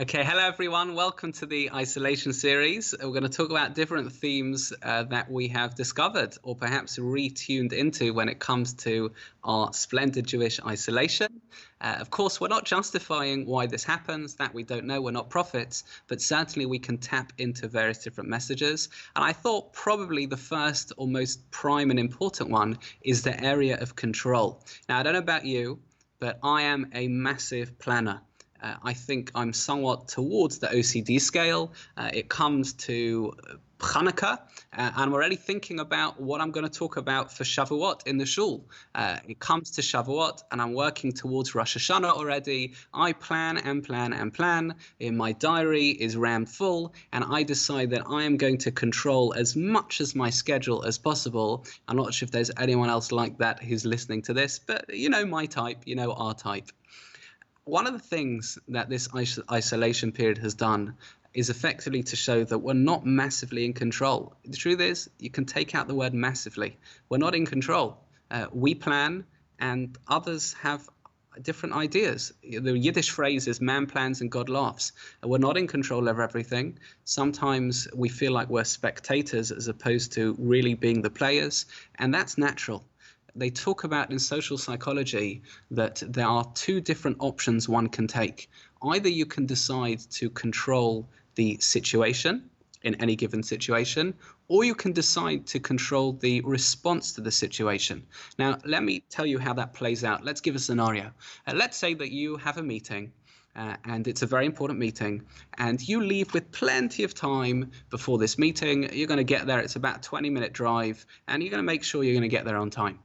Okay, hello everyone. Welcome to the isolation series. We're going to talk about different themes that we have discovered or perhaps retuned into when it comes to our splendid Jewish isolation. Of course, we're not justifying why this happens, that we don't know, we're not prophets, but certainly we can tap into various different messages. And I thought probably the first or most prime and important one is the area of control. Now, I don't know about you, but I am a massive planner. I think I'm somewhat towards the OCD scale. It comes to Hanukkah, and I'm already thinking about what I'm going to talk about for Shavuot in the shul. It comes to Shavuot, and I'm working towards Rosh Hashanah already. I plan and plan and plan. In my diary is rammed full, and I decide that I am going to control as much as my schedule as possible. I'm not sure if there's anyone else like that who's listening to this, but you know my type, you know our type. One of the things that this isolation period has done is effectively to show that we're not massively in control. The truth is, you can take out the word massively. We're not in control. We plan and others have different ideas. The Yiddish phrase is man plans and God laughs. We're not in control of everything. Sometimes we feel like we're spectators as opposed to really being the players, and that's natural. They talk about in social psychology that there are two different options one can take. Either you can decide to control the situation in any given situation, or you can decide to control the response to the situation. Now, let me tell you how that plays out. Let's give a scenario. Let's say that you have a meeting. And it's a very important meeting, and you leave with plenty of time before this meeting. You're going to get there. It's about a 20-minute drive, and you're going to make sure you're going to get there on time.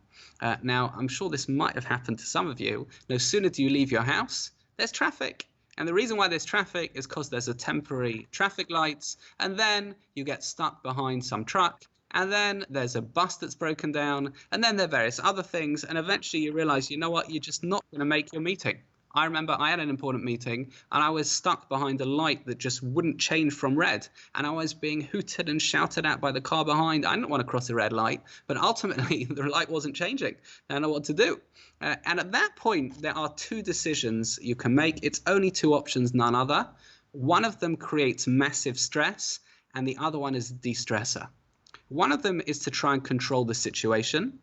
Now, I'm sure this might have happened to some of you. No sooner do you leave your house, there's traffic. And the reason why there's traffic is because there's a temporary traffic lights, and then you get stuck behind some truck, and then there's a bus that's broken down, and then there are various other things, and eventually you realize, you know what, you're just not going to make your meeting. I remember I had an important meeting and I was stuck behind a light that just wouldn't change from red. And I was being hooted and shouted at by the car behind. I didn't want to cross a red light, but ultimately the light wasn't changing. I don't know what to do. And at that point, there are two decisions you can make. It's only two options, none other. One of them creates massive stress and the other one is a de-stressor. One of them is to try and control the situation.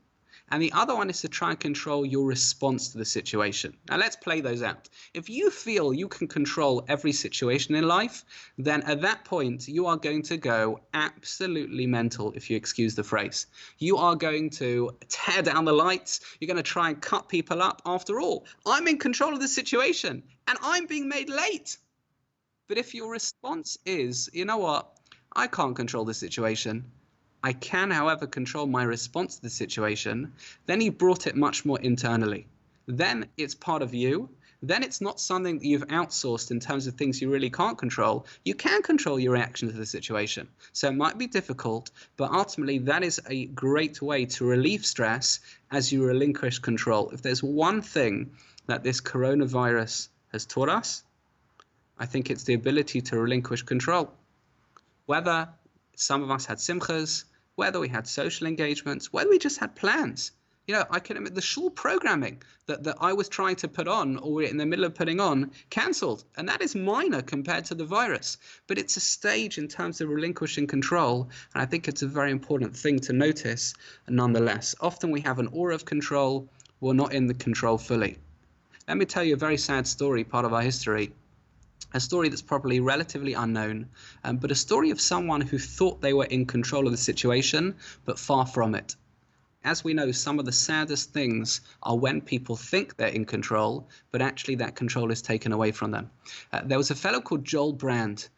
And the other one is to try and control your response to the situation. Now, let's play those out. If you feel you can control every situation in life, then at that point, you are going to go absolutely mental, if you excuse the phrase. You are going to tear down the lights. You're going to try and cut people up. After all, I'm in control of the situation, and I'm being made late. But if your response is, you know what, I can't control the situation, I can, however, control my response to the situation, then you brought it much more internally. Then it's part of you. Then it's not something that you've outsourced in terms of things you really can't control. You can control your reaction to the situation. So it might be difficult, but ultimately that is a great way to relieve stress as you relinquish control. If there's one thing that this coronavirus has taught us, I think it's the ability to relinquish control. Whether some of us had simchas, whether we had social engagements, whether we just had plans. You know, I can admit the shul programming that I was trying to put on or we're in the middle of putting on, cancelled. And that is minor compared to the virus. But it's a stage in terms of relinquishing control. And I think it's a very important thing to notice nonetheless. Often we have an aura of control. We're not in the control fully. Let me tell you a very sad story, part of our history. A story that's probably relatively unknown, but a story of someone who thought they were in control of the situation, but far from it. As we know, some of the saddest things are when people think they're in control, but actually that control is taken away from them. There was a fellow called Joel Brandt.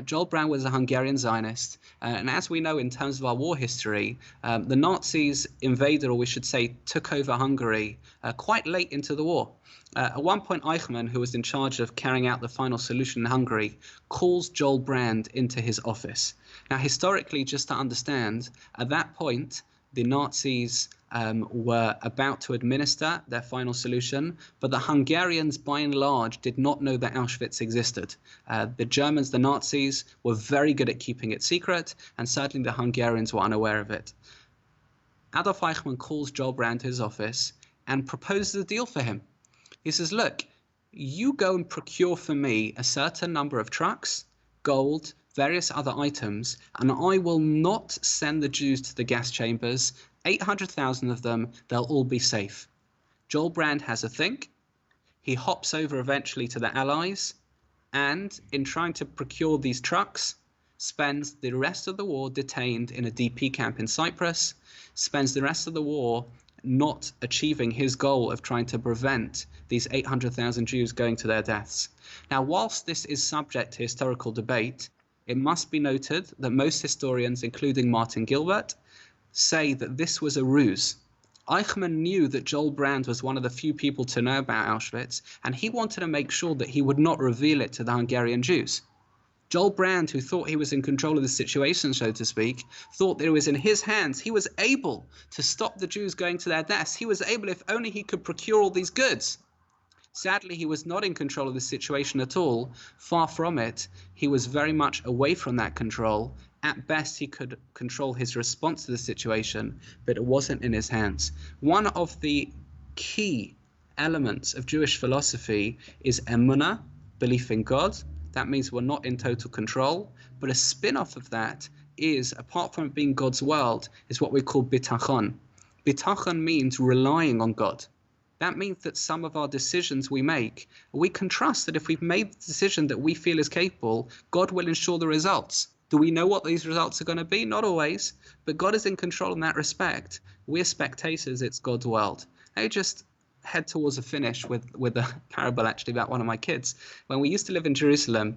Joel Brandt was a Hungarian Zionist, and as we know in terms of our war history, the Nazis invaded, or we should say took over Hungary quite late into the war. At one point, Eichmann, who was in charge of carrying out the final solution in Hungary, calls Joel Brandt into his office. Now, historically, just to understand, at that point, the Nazis were about to administer their final solution, but the Hungarians, by and large, did not know that Auschwitz existed. The Germans, the Nazis, were very good at keeping it secret, and certainly the Hungarians were unaware of it. Adolf Eichmann calls Joel Brandt to his office and proposes a deal for him. He says, look, you go and procure for me a certain number of trucks, gold, various other items, and I will not send the Jews to the gas chambers. 800,000 of them, they'll all be safe. Joel Brandt has a think. He hops over eventually to the Allies, and in trying to procure these trucks, spends the rest of the war detained in a DP camp in Cyprus, spends the rest of the war not achieving his goal of trying to prevent these 800,000 Jews going to their deaths. Now, whilst this is subject to historical debate, it must be noted that most historians, including Martin Gilbert, say that this was a ruse. Eichmann knew that Joel Brandt was one of the few people to know about Auschwitz, and he wanted to make sure that he would not reveal it to the Hungarian Jews. Joel Brandt, who thought he was in control of the situation, so to speak, thought that it was in his hands. He was able to stop the Jews going to their deaths. He was able, if only he could procure all these goods. Sadly, he was not in control of the situation at all. Far from it. He was very much away from that control. At best, he could control his response to the situation, but it wasn't in his hands. One of the key elements of Jewish philosophy is emunah, belief in God. That means we're not in total control. But a spin-off of that is, apart from it being God's world, is what we call bitachon. Bitachon means relying on God. That means that some of our decisions we make, we can trust that if we've made the decision that we feel is capable, God will ensure the results. Do we know what these results are going to be? Not always, but God is in control in that respect. We're spectators, it's God's world. I just head towards a finish with a parable actually about one of my kids. When we used to live in Jerusalem,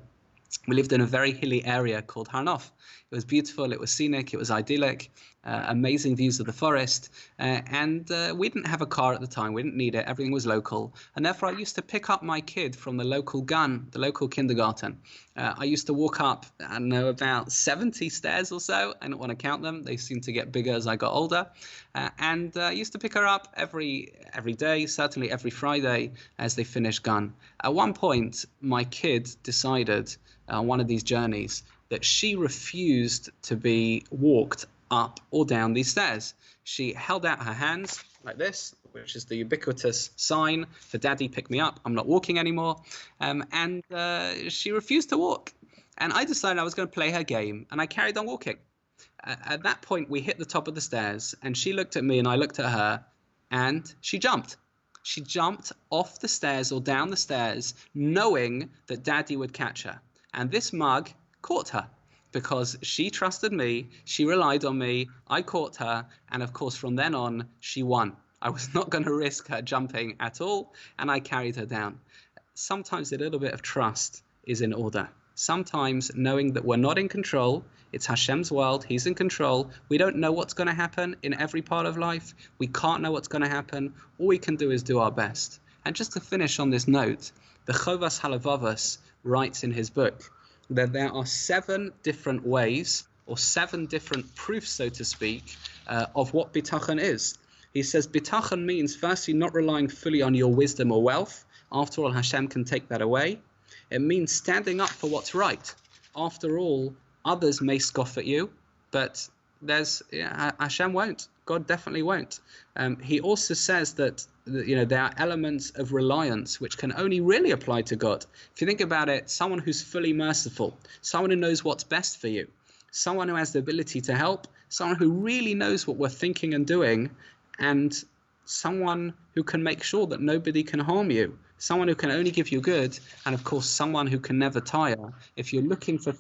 we lived in a very hilly area called Har Nof. It was beautiful, it was scenic, it was idyllic, amazing views of the forest, and we didn't have a car at the time, we didn't need it, everything was local, and therefore I used to pick up my kid from the local the local kindergarten. I used to walk up, I don't know, about 70 stairs or so. I don't want to count them, they seemed to get bigger as I got older, and I used to pick her up every day, certainly every Friday as they finished gun. At one point, my kid decided on one of these journeys that she refused to be walked up or down these stairs. She held out her hands like this, which is the ubiquitous sign for Daddy, pick me up, I'm not walking anymore. And she refused to walk. And I decided I was going to play her game, and I carried on walking. At that point, we hit the top of the stairs, and she looked at me and I looked at her, and she jumped. She jumped off the stairs or down the stairs, knowing that Daddy would catch her. And this mug caught her because she trusted me, she relied on me, I caught her, and of course from then on she won. I was not going to risk her jumping at all, and I carried her down. Sometimes a little bit of trust is in order. Sometimes knowing that we're not in control, it's Hashem's world, he's in control. We don't know what's going to happen in every part of life. We can't know what's going to happen. All we can do is do our best. And just to finish on this note, the Chovas Halavavos writes in his book that there are 7 different ways, or 7 different proofs, so to speak, of what bitachon is. He says bitachon means, firstly, not relying fully on your wisdom or wealth. After all, Hashem can take that away. It means standing up for what's right. After all, others may scoff at you, but Hashem won't. God definitely won't. He also says that there are elements of reliance which can only really apply to God. If you think about it, someone who's fully merciful, someone who knows what's best for you, someone who has the ability to help, someone who really knows what we're thinking and doing, and someone who can make sure that nobody can harm you, someone who can only give you good, and of course someone who can never tire. If you're looking for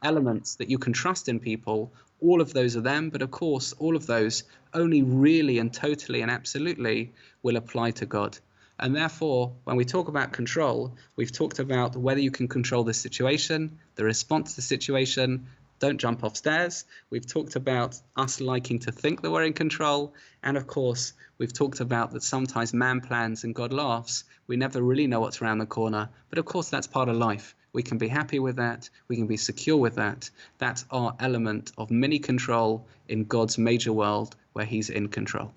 elements that you can trust in people, all of those are them, but of course all of those only really and totally and absolutely will apply to God. And therefore, when we talk about control, we've talked about whether you can control the situation, the response to the situation. Don't jump off stairs. We've talked about us liking to think that we're in control. And of course, we've talked about that sometimes man plans and God laughs. We never really know what's around the corner. But of course, that's part of life. We can be happy with that. We can be secure with that. That's our element of mini control in God's major world where he's in control.